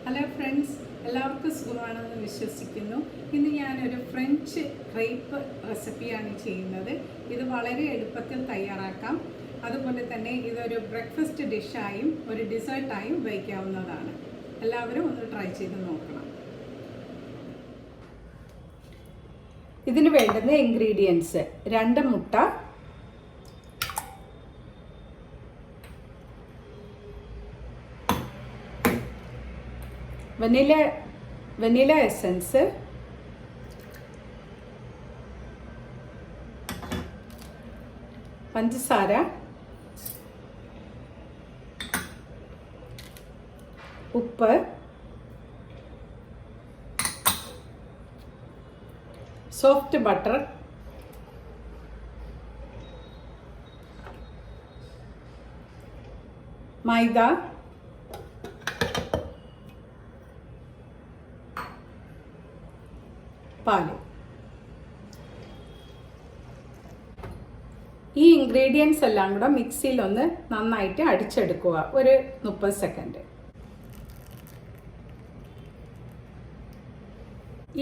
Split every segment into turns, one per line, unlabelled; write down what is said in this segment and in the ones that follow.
Hello friends, എല്ലാവർക്കും സുഖമാണെന്ന് വിശ്വസിക്കുന്നു. ഇന്ന് ഞാനൊരു ഫ്രഞ്ച് ക്രേപ്പ് റെസിപ്പിയാണ് ചെയ്യുന്നത്. ഇത് വളരെ എളുപ്പത്തിൽ തയ്യാറാക്കാം. അതുപോലെ തന്നെ ഇതൊരു ബ്രേക്ക്ഫാസ്റ്റ് ഡിഷായും ഒരു ഡിസേർട്ടായും ഉപയോഗിക്കാവുന്നതാണ്. എല്ലാവരും ഒന്ന് ട്രൈ ചെയ്ത് നോക്കണം. ഇതിന് വേണ്ടുന്ന ഇൻഗ്രീഡിയൻസ്: 2 മുട്ട, വനില എസൻസ്, പഞ്ചസാര, ഉപ്പ്, സോഫ്റ്റ് ബട്ടർ, മൈദ, പാല്. ഈ ഇൻഗ്രീഡിയൻസ് എല്ലാം കൂടെ മിക്സിയിൽ ഒന്ന് നന്നായിട്ട് അടിച്ചെടുക്കുക, ഒരു 30 സെക്കൻഡ്.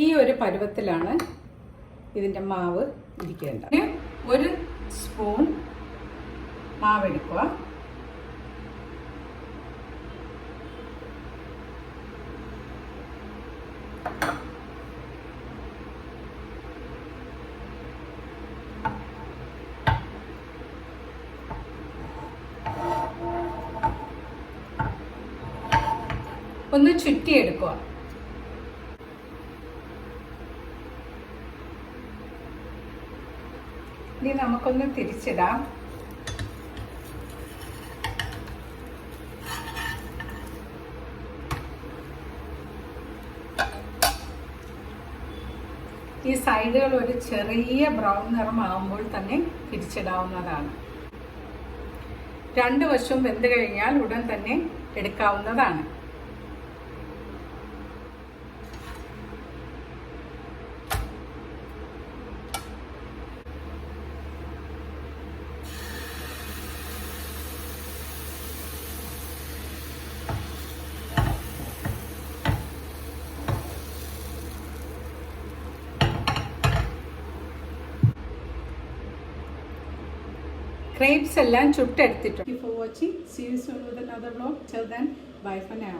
ഈ ഒരു പരുവത്തിലാണ് ഇതിൻ്റെ മാവ് ഇരിക്കേണ്ടത്. 1 സ്പൂൺ മാവെടുക്കുക. ഒന്ന് ചുറ്റിയെടുക്കുക. ഇനി നമുക്കൊന്ന് തിരിച്ചിടാം. ഈ സൈഡുകൾ ഒരു ചെറിയ ബ്രൗൺ നിറമാകുമ്പോൾ തന്നെ തിരിച്ചിടാവുന്നതാണ്. 2 വശവും വെന്ത് കഴിഞ്ഞാൽ ഉടൻ തന്നെ എടുക്കാവുന്നതാണ്. Crepes എല്ലാം ചുട്ടെടുത്തിട്ടുണ്ട്. Thank you for watching. See you soon with another vlog. Till then, bye for now.